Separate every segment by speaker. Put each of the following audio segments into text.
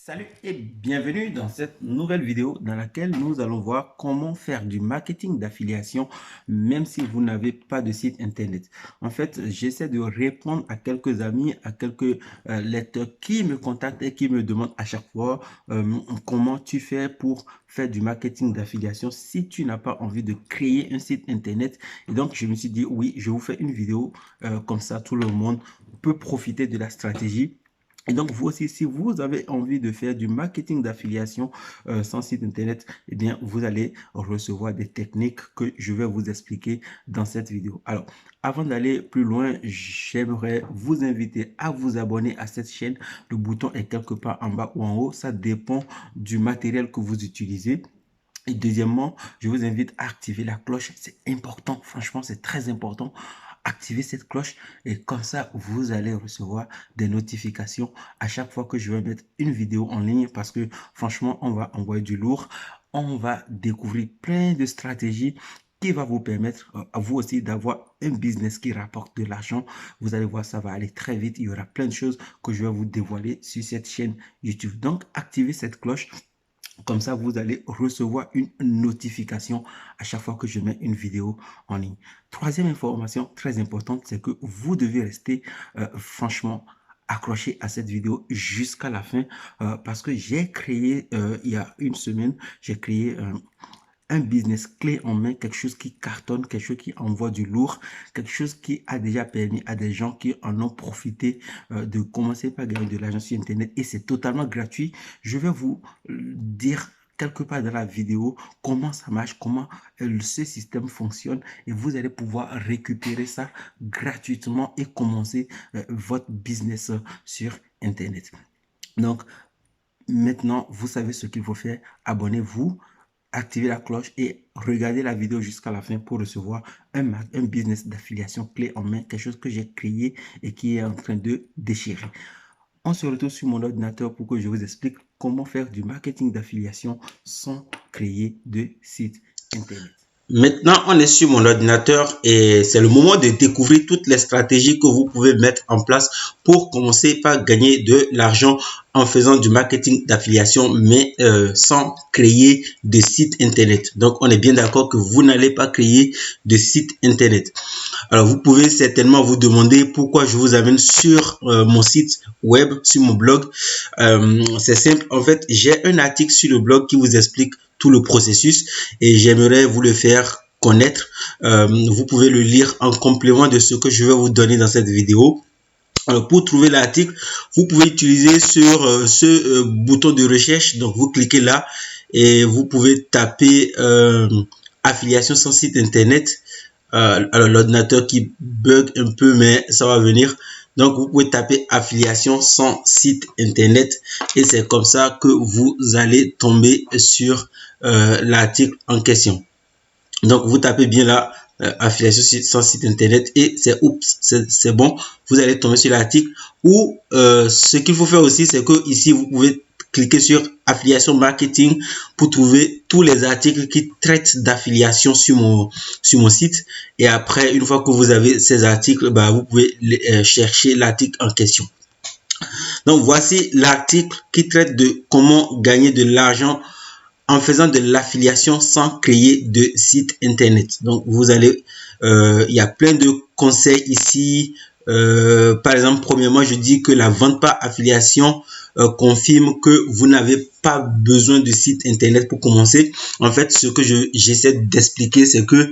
Speaker 1: Salut et bienvenue dans cette nouvelle vidéo dans laquelle nous allons voir comment faire du marketing d'affiliation même si vous n'avez pas de site internet. En fait, j'essaie de répondre à quelques amis, à quelques lecteurs qui me contactent et qui me demandent à chaque fois comment tu fais pour faire du marketing d'affiliation si tu n'as pas envie de créer un site internet. Et donc, je me suis dit, oui, je vous fais une vidéo comme ça, tout le monde peut profiter de la stratégie. Et donc, vous aussi, si vous avez envie de faire du marketing d'affiliation sans site internet, eh bien, vous allez recevoir des techniques que je vais vous expliquer dans cette vidéo. Alors, avant d'aller plus loin, j'aimerais vous inviter à vous abonner à cette chaîne. Le bouton est quelque part en bas ou en haut. Ça dépend du matériel que vous utilisez. Et deuxièmement, je vous invite à activer la cloche. C'est important, franchement, c'est très important. Activez cette cloche et comme ça, vous allez recevoir des notifications à chaque fois que je vais mettre une vidéo en ligne parce que franchement, on va envoyer du lourd. On va découvrir plein de stratégies qui va vous permettre à vous aussi d'avoir un business qui rapporte de l'argent. Vous allez voir, ça va aller très vite. Il y aura plein de choses que je vais vous dévoiler sur cette chaîne YouTube. Donc, activez cette cloche. Comme ça, vous allez recevoir une notification à chaque fois que je mets une vidéo en ligne. Troisième information très importante, c'est que vous devez rester franchement accroché à cette vidéo jusqu'à la fin parce que j'ai créé il y a une semaine, j'ai créé un business clé en main, quelque chose qui cartonne, quelque chose qui envoie du lourd, quelque chose qui a déjà permis à des gens qui en ont profité de commencer par gagner de l'argent sur Internet et c'est totalement gratuit. Je vais vous dire quelque part dans la vidéo comment ça marche, comment ce système fonctionne et vous allez pouvoir récupérer ça gratuitement et commencer votre business sur Internet. Donc, maintenant, vous savez ce qu'il faut faire. Abonnez-vous, activez la cloche et regardez la vidéo jusqu'à la fin pour recevoir un business d'affiliation clé en main, quelque chose que j'ai créé et qui est en train de déchirer. On se retrouve sur mon ordinateur pour que je vous explique comment faire du marketing d'affiliation sans créer de site internet.
Speaker 2: Maintenant, on est sur mon ordinateur et c'est le moment de découvrir toutes les stratégies que vous pouvez mettre en place pour commencer par gagner de l'argent en faisant du marketing d'affiliation, mais sans créer de site internet. Donc, on est bien d'accord que vous n'allez pas créer de site internet. Alors, vous pouvez certainement vous demander pourquoi je vous amène sur mon site web, sur mon blog. C'est simple. En fait, j'ai un article sur le blog qui vous explique tout le processus et j'aimerais vous le faire connaître. Vous pouvez le lire en complément de ce que je vais vous donner dans cette vidéo. Alors, pour trouver l'article, vous pouvez utiliser sur ce bouton de recherche. Donc, vous cliquez là et vous pouvez taper affiliation sans site internet. Alors, l'ordinateur qui bug un peu, mais ça va venir. Donc, vous pouvez taper affiliation sans site internet et c'est comme ça que vous allez tomber sur l'article en question. Donc, vous tapez bien là, affiliation sans site internet et c'est bon. Vous allez tomber sur l'article ou ce qu'il faut faire aussi, c'est que ici, vous pouvez cliquer sur affiliation marketing pour trouver tous les articles qui traitent d'affiliation sur mon site. Et après, une fois que vous avez ces articles, bah, vous pouvez chercher l'article en question. Donc, voici l'article qui traite de comment gagner de l'argent en faisant de l'affiliation sans créer de site internet. Donc, vous allez, il y a plein de conseils ici. Par exemple, premièrement, je dis que la vente par affiliation confirme que vous n'avez pas besoin de site internet pour commencer. En fait, ce que j'essaie d'expliquer, c'est que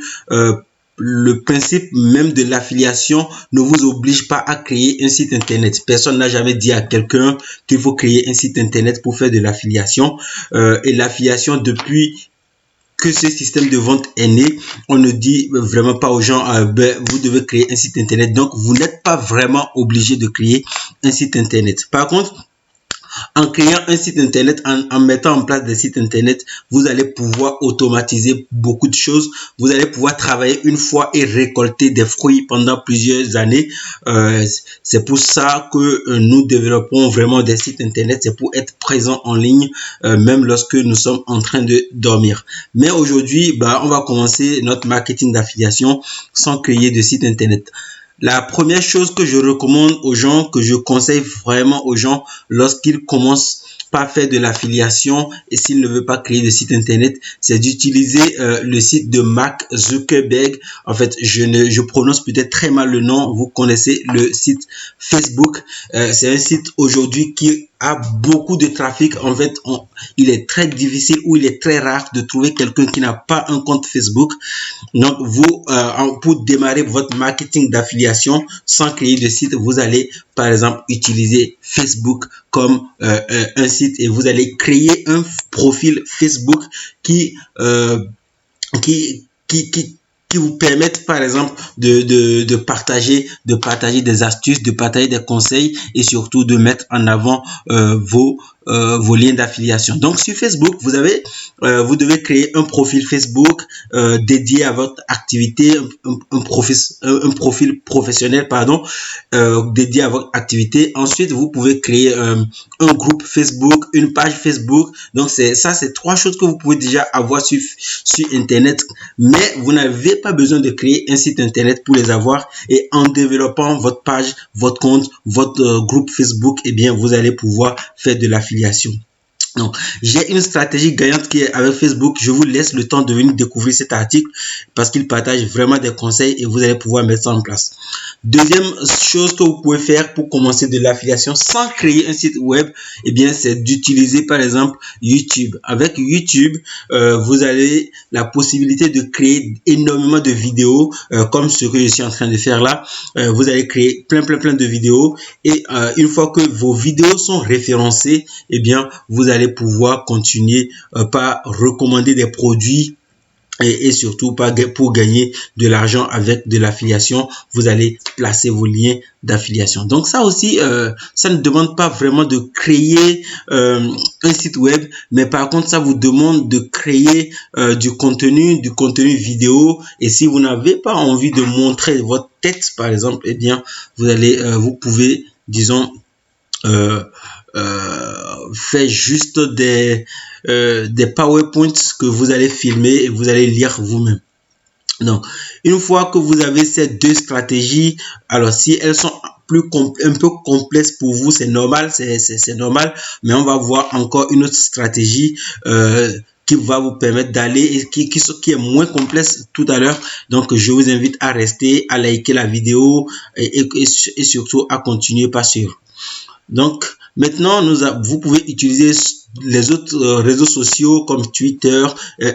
Speaker 2: le principe même de l'affiliation ne vous oblige pas à créer un site internet. Personne n'a jamais dit à quelqu'un qu'il faut créer un site internet pour faire de l'affiliation. Et l'affiliation, depuis que ce système de vente est né, on ne dit vraiment pas aux gens, vous devez créer un site internet. Donc, vous n'êtes pas vraiment obligé de créer un site internet. Par contre, en créant un site internet, en mettant en place des sites internet, vous allez pouvoir automatiser beaucoup de choses. Vous allez pouvoir travailler une fois et récolter des fruits pendant plusieurs années. C'est pour ça que nous développons vraiment des sites internet. C'est pour être présent en ligne, même lorsque nous sommes en train de dormir. Mais aujourd'hui, on va commencer notre marketing d'affiliation sans créer de site internet. La première chose que je recommande aux gens, que je conseille vraiment aux gens lorsqu'ils commencent pas faire de l'affiliation et s'il ne veut pas créer de site internet, c'est d'utiliser le site de Mark Zuckerberg. En fait, je prononce peut-être très mal le nom. Vous connaissez le site Facebook. C'est un site aujourd'hui qui a beaucoup de trafic. En fait, il est très difficile ou il est très rare de trouver quelqu'un qui n'a pas un compte Facebook. Donc, vous, pour démarrer votre marketing d'affiliation sans créer de site, vous allez, par exemple, utiliser Facebook comme un site et vous allez créer un profil Facebook qui vous permettent par exemple de partager des astuces, de partager des conseils et surtout de mettre en avant vos liens d'affiliation. Donc sur Facebook, vous devez créer un profil Facebook dédié à votre activité, un profil professionnel dédié à votre activité. Ensuite, vous pouvez créer un groupe Facebook, une page Facebook. Donc c'est 3 choses que vous pouvez déjà avoir sur Internet, mais vous n'avez pas besoin de créer un site internet pour les avoir. Et en développant votre page, votre compte, votre groupe Facebook, eh bien, vous allez pouvoir faire de l'affiliation. Donc, j'ai une stratégie gagnante qui est avec Facebook. Je vous laisse le temps de venir découvrir cet article parce qu'il partage vraiment des conseils et vous allez pouvoir mettre ça en place. Deuxième chose que vous pouvez faire pour commencer de l'affiliation sans créer un site web, eh bien, c'est d'utiliser par exemple YouTube. Avec YouTube, vous avez la possibilité de créer énormément de vidéos comme ce que je suis en train de faire là. Vous allez créer plein de vidéos et une fois que vos vidéos sont référencées, eh bien, vous allez pouvoir continuer par recommander des produits et surtout pour gagner de l'argent avec de l'affiliation. Vous allez placer vos liens d'affiliation. Donc ça aussi, ça ne demande pas vraiment de créer un site web, mais par contre ça vous demande de créer du contenu vidéo. Et si vous n'avez pas envie de montrer votre tête par exemple, eh bien vous pouvez, disons, fait juste des PowerPoints que vous allez filmer et vous allez lire vous-même. Donc, une fois que vous avez ces 2 stratégies, alors si elles sont un peu complexes pour vous, c'est normal, c'est normal, mais on va voir encore une autre stratégie qui va vous permettre d'aller et qui est moins complexe tout à l'heure. Donc, je vous invite à rester, à liker la vidéo et surtout à continuer par suivre. Donc, maintenant, vous pouvez utiliser les autres réseaux sociaux comme Twitter,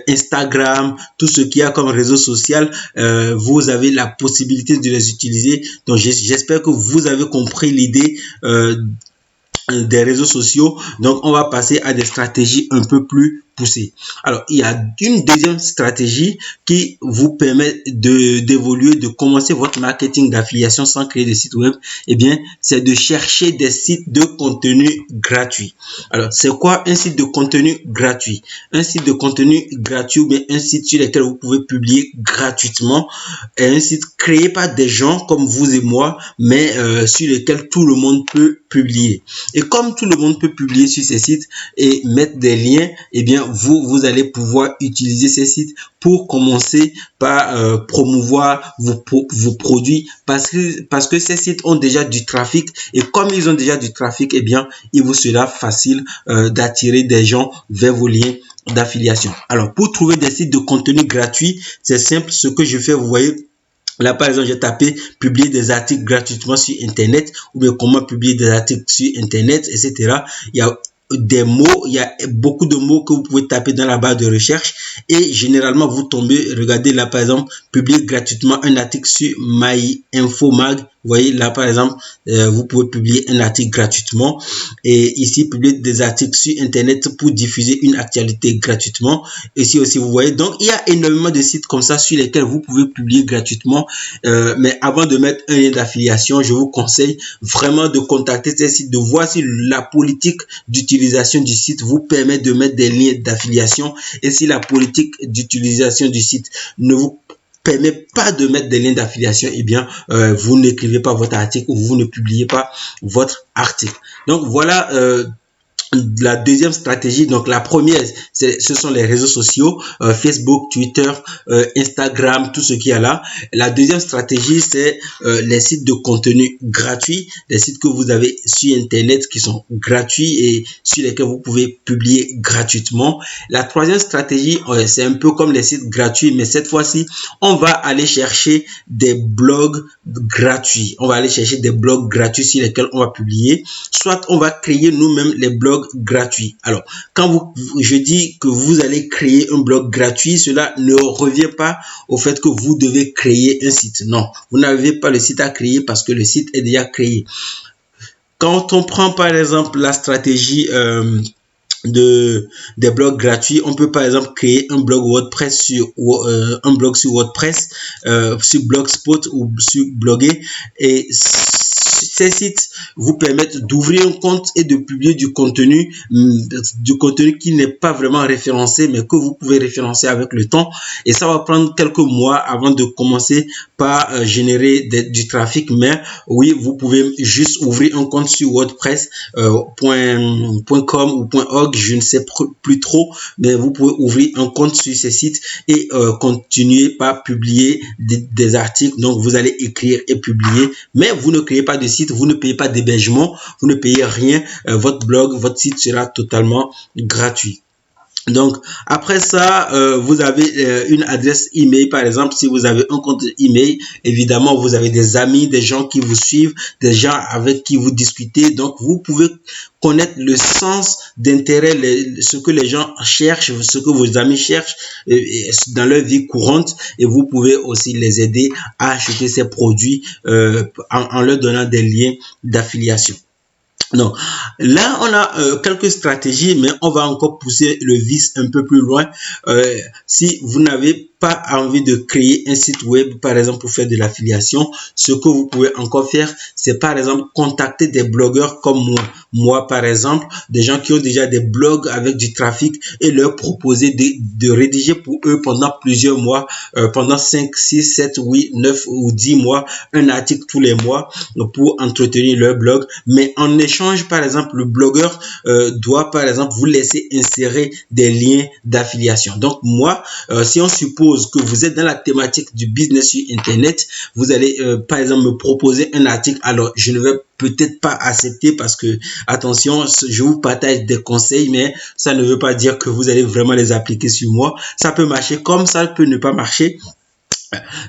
Speaker 2: Instagram, tout ce qu'il y a comme réseau social. Vous avez la possibilité de les utiliser. Donc, j'espère que vous avez compris l'idée des réseaux sociaux. Donc, on va passer à des stratégies un peu plus poussées. Alors, il y a une deuxième stratégie qui vous permet d'évoluer, de commencer votre marketing d'affiliation sans créer de site web. Eh bien, c'est de chercher des sites de contenu gratuit. Alors, c'est quoi un site de contenu gratuit? Un site de contenu gratuit ou bien un site sur lequel vous pouvez publier gratuitement est un site créé par des gens comme vous et moi, mais sur lequel tout le monde peut publier. Et comme tout le monde peut publier sur ces sites et mettre des liens, eh bien, vous allez pouvoir utiliser ces sites pour commencer par promouvoir vos produits parce que ces sites ont déjà du trafic et comme ils ont déjà du trafic, eh bien, il vous sera facile d'attirer des gens vers vos liens d'affiliation. Alors, pour trouver des sites de contenu gratuit, c'est simple. Ce que je fais, vous voyez, là, par exemple, j'ai tapé publier des articles gratuitement sur Internet ou bien comment publier des articles sur Internet, etc. Il y a des mots, il y a beaucoup de mots que vous pouvez taper dans la barre de recherche et généralement vous tombez, regardez là par exemple, publier gratuitement un article sur MyInfoMag. Vous voyez là par exemple, vous pouvez publier un article gratuitement et ici publier des articles sur Internet pour diffuser une actualité gratuitement. Ici aussi vous voyez, donc il y a énormément de sites comme ça sur lesquels vous pouvez publier gratuitement. Mais avant de mettre un lien d'affiliation, je vous conseille vraiment de contacter ces sites, de voir si la politique d'utilisation du site vous permet de mettre des liens d'affiliation et si la politique d'utilisation du site ne vous permet pas de mettre des liens d'affiliation, eh bien, vous n'écrivez pas votre article ou vous ne publiez pas votre article. Donc, voilà La deuxième stratégie, donc la première, ce sont les réseaux sociaux, Facebook, Twitter, Instagram, tout ce qu'il y a là. La deuxième stratégie, c'est les sites de contenu gratuits, les sites que vous avez sur Internet qui sont gratuits et sur lesquels vous pouvez publier gratuitement. La troisième stratégie, c'est un peu comme les sites gratuits, mais cette fois-ci, on va aller chercher des blogs gratuits. On va aller chercher des blogs gratuits sur lesquels on va publier. Soit on va créer nous-mêmes les blogs gratuits. Alors, quand je dis que vous allez créer un blog gratuit, cela ne revient pas au fait que vous devez créer un site. Non, vous n'avez pas le site à créer parce que le site est déjà créé. Quand on prend par exemple la stratégie des blogs gratuits, on peut par exemple créer un blog WordPress sur WordPress, sur Blogspot ou sur Bloguer, et ces sites vous permettent d'ouvrir un compte et de publier du contenu qui n'est pas vraiment référencé, mais que vous pouvez référencer avec le temps. Et ça va prendre quelques mois avant de commencer par générer du trafic. Mais oui, vous pouvez juste ouvrir un compte sur WordPress .com ou .org, je ne sais plus trop, mais vous pouvez ouvrir un compte sur ces sites et continuer par publier des articles. Donc, vous allez écrire et publier, mais vous ne créez pas de site, vous ne payez pas d'hébergement, vous ne payez rien. Votre blog, votre site sera totalement gratuit. Donc, après ça, vous avez une adresse email, par exemple. Si vous avez un compte email, évidemment, vous avez des amis, des gens qui vous suivent, des gens avec qui vous discutez. Donc, vous pouvez connaître le sens d'intérêt, ce que les gens cherchent, ce que vos amis cherchent dans leur vie courante, et vous pouvez aussi les aider à acheter ces produits en leur donnant des liens d'affiliation. Donc, là, on a quelques stratégies, mais on va encore pousser le vice un peu plus loin. Si vous n'avez pas envie de créer un site web, par exemple, pour faire de l'affiliation, ce que vous pouvez encore faire, c'est par exemple contacter des blogueurs comme moi. Moi, par exemple, des gens qui ont déjà des blogs avec du trafic et leur proposer de rédiger pour eux pendant plusieurs mois, pendant 5, 6, 7, 8, 9 ou 10 mois, un article tous les mois pour entretenir leur blog. Mais en échange, par exemple, le blogueur doit, par exemple, vous laisser insérer des liens d'affiliation. Donc, moi, si on suppose que vous êtes dans la thématique du business sur Internet, vous allez, par exemple, me proposer un article. Alors, je ne vais peut-être pas accepter parce que, attention, je vous partage des conseils, mais ça ne veut pas dire que vous allez vraiment les appliquer sur moi. Ça peut marcher comme ça peut ne pas marcher.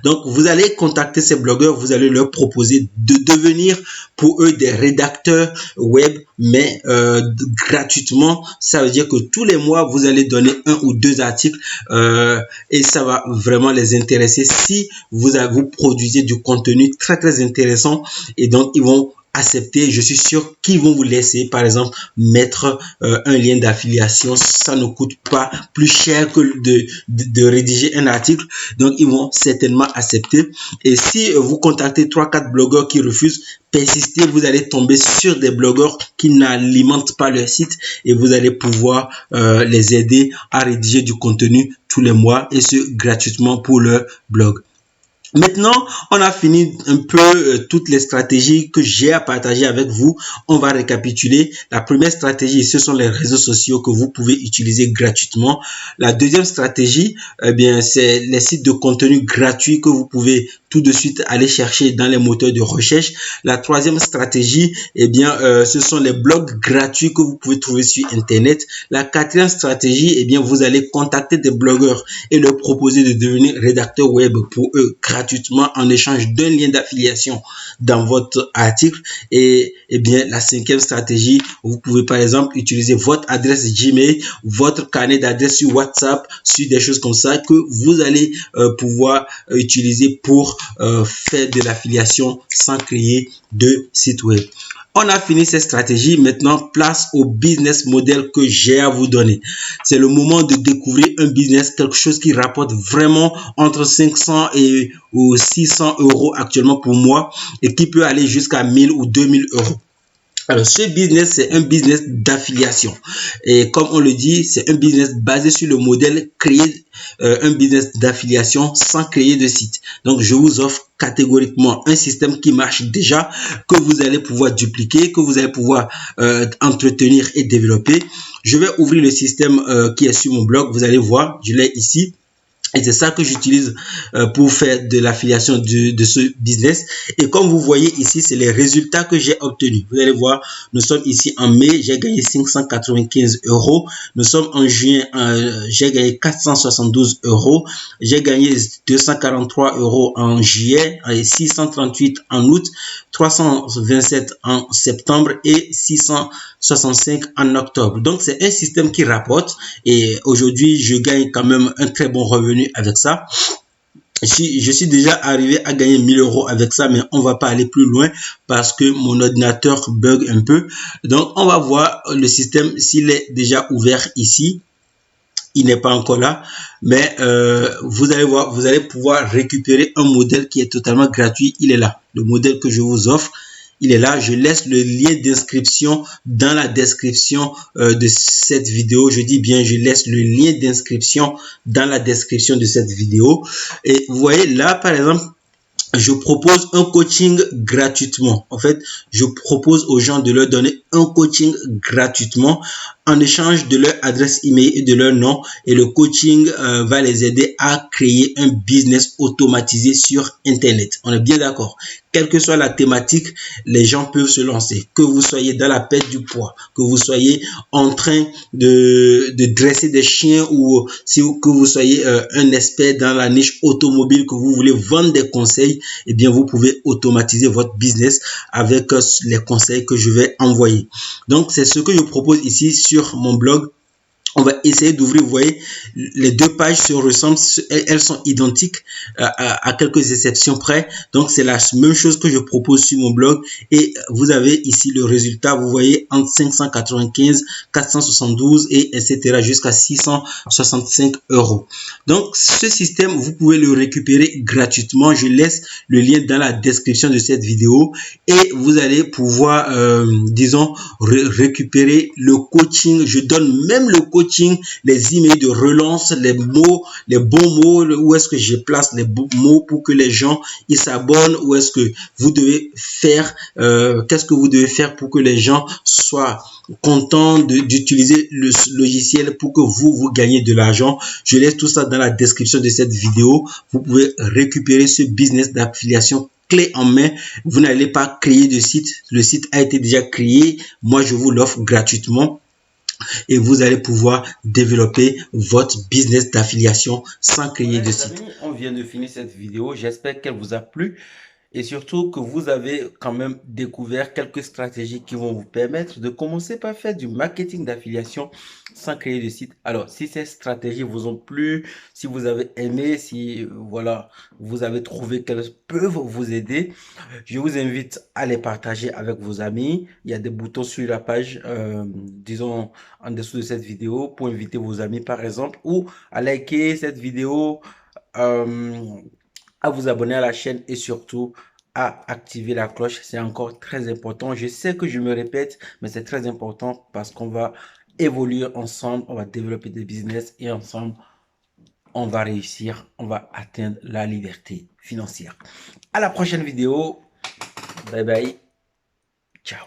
Speaker 2: Donc, vous allez contacter ces blogueurs, vous allez leur proposer de devenir pour eux des rédacteurs web, mais gratuitement. Ça veut dire que tous les mois, vous allez donner 1 ou 2 articles et ça va vraiment les intéresser si vous produisez du contenu très, très intéressant. Et donc, ils vont accepter, je suis sûr qu'ils vont vous laisser, par exemple, mettre un lien d'affiliation. Ça ne coûte pas plus cher que de rédiger un article. Donc, ils vont certainement accepter. Et si vous contactez 3-4 blogueurs qui refusent, persistez, vous allez tomber sur des blogueurs qui n'alimentent pas leur site et vous allez pouvoir les aider à rédiger du contenu tous les mois et ce gratuitement pour leur blog. Maintenant, on a fini un peu toutes les stratégies que j'ai à partager avec vous. On va récapituler. La première stratégie, ce sont les réseaux sociaux que vous pouvez utiliser gratuitement. La deuxième stratégie, eh bien, c'est les sites de contenu gratuits que vous pouvez tout de suite aller chercher dans les moteurs de recherche. La troisième stratégie, eh bien, ce sont les blogs gratuits que vous pouvez trouver sur Internet. La quatrième stratégie, eh bien, vous allez contacter des blogueurs et leur proposer de devenir rédacteur web pour eux gratuitement en échange d'un lien d'affiliation dans votre article. Et bien, la cinquième stratégie, vous pouvez par exemple utiliser votre adresse Gmail, votre carnet d'adresse sur WhatsApp, sur des choses comme ça que vous allez pouvoir utiliser pour faire de l'affiliation sans créer de site web. On a fini cette stratégie. Maintenant, place au business model que j'ai à vous donner. C'est le moment de découvrir un business, quelque chose qui rapporte vraiment entre 500 et 600 euros actuellement pour moi et qui peut aller jusqu'à 1000 ou 2000 euros. Alors, ce business, c'est un business d'affiliation. Et comme on le dit, c'est un business basé sur le modèle créer un business d'affiliation sans créer de site. Donc, je vous offre catégoriquement un système qui marche déjà, que vous allez pouvoir dupliquer, que vous allez pouvoir entretenir et développer. Je vais ouvrir le système qui est sur mon blog. Vous allez voir, je l'ai ici. Et c'est ça que j'utilise pour faire de l'affiliation de ce business. Et comme vous voyez ici, c'est les résultats que j'ai obtenus. Vous allez voir, nous sommes ici en mai, j'ai gagné 595 euros. Nous sommes en juin, j'ai gagné 472 euros. J'ai gagné 243 euros en juillet, 638 en août, 327 en septembre et 665 en octobre. Donc, c'est un système qui rapporte et aujourd'hui, je gagne quand même un très bon revenu avec ça. Je suis déjà arrivé à gagner 1000 euros avec ça, mais on va pas aller plus loin parce que mon ordinateur bug un peu. Donc, on va voir le système s'il est déjà ouvert ici. Il n'est pas encore là, mais vous allez voir, vous allez pouvoir récupérer un modèle qui est totalement gratuit. Il est là, le modèle que je vous offre. Il est là, je laisse le lien d'inscription dans la description de cette vidéo. Je dis bien, je laisse le lien d'inscription dans la description de cette vidéo. Et vous voyez là, par exemple, je propose un coaching gratuitement. En fait, je propose aux gens de leur donner un coaching gratuitement en échange de leur adresse email et de leur nom. Et le coaching va les aider à créer un business automatisé sur Internet. On est bien d'accord. Quelle que soit la thématique, les gens peuvent se lancer. Que vous soyez dans la perte du poids, que vous soyez en train de dresser des chiens ou que vous soyez un expert dans la niche automobile, que vous voulez vendre des conseils, eh bien, vous pouvez automatiser votre business avec les conseils que je vais envoyer. Donc, c'est ce que je propose ici sur mon blog. On va essayer d'ouvrir, vous voyez, les deux pages se ressemblent, elles sont identiques à quelques exceptions près. Donc, c'est la même chose que je propose sur mon blog. Et vous avez ici le résultat, vous voyez, entre 595, 472 et etc. jusqu'à 665 euros. Donc, ce système, vous pouvez le récupérer gratuitement. Je laisse le lien dans la description de cette vidéo et vous allez pouvoir, disons, récupérer le coaching. Je donne même le coaching, les emails de relance, les mots, les bons mots, où est-ce que je place les bons mots pour que les gens ils s'abonnent, où est-ce que vous devez faire, qu'est-ce que vous devez faire pour que les gens soient contents d'utiliser le logiciel pour que vous gagnez de l'argent. Je laisse tout ça dans la description de cette vidéo. Vous pouvez récupérer ce business d'affiliation clé en main. Vous n'allez pas créer de site. Le site a été déjà créé. Moi, je vous l'offre gratuitement et vous allez pouvoir développer votre business d'affiliation sans créer
Speaker 1: Voilà
Speaker 2: de
Speaker 1: les
Speaker 2: site.
Speaker 1: amis, on vient de finir cette vidéo. J'espère qu'elle vous a plu et surtout que vous avez quand même découvert quelques stratégies qui vont vous permettre de commencer par faire du marketing d'affiliation sans créer de site. Alors, si ces stratégies vous ont plu, si vous avez aimé, si voilà, vous avez trouvé qu'elles peuvent vous aider, je vous invite à les partager avec vos amis. Il y a des boutons sur la page, disons en dessous de cette vidéo pour inviter vos amis par exemple ou à liker cette vidéo, euh, à vous abonner à la chaîne et surtout à activer la cloche. C'est encore très important. Je sais que je me répète, mais c'est très important parce qu'on va évoluer ensemble, on va développer des business et ensemble, on va réussir, on va atteindre la liberté financière. À la prochaine vidéo. Bye bye. Ciao.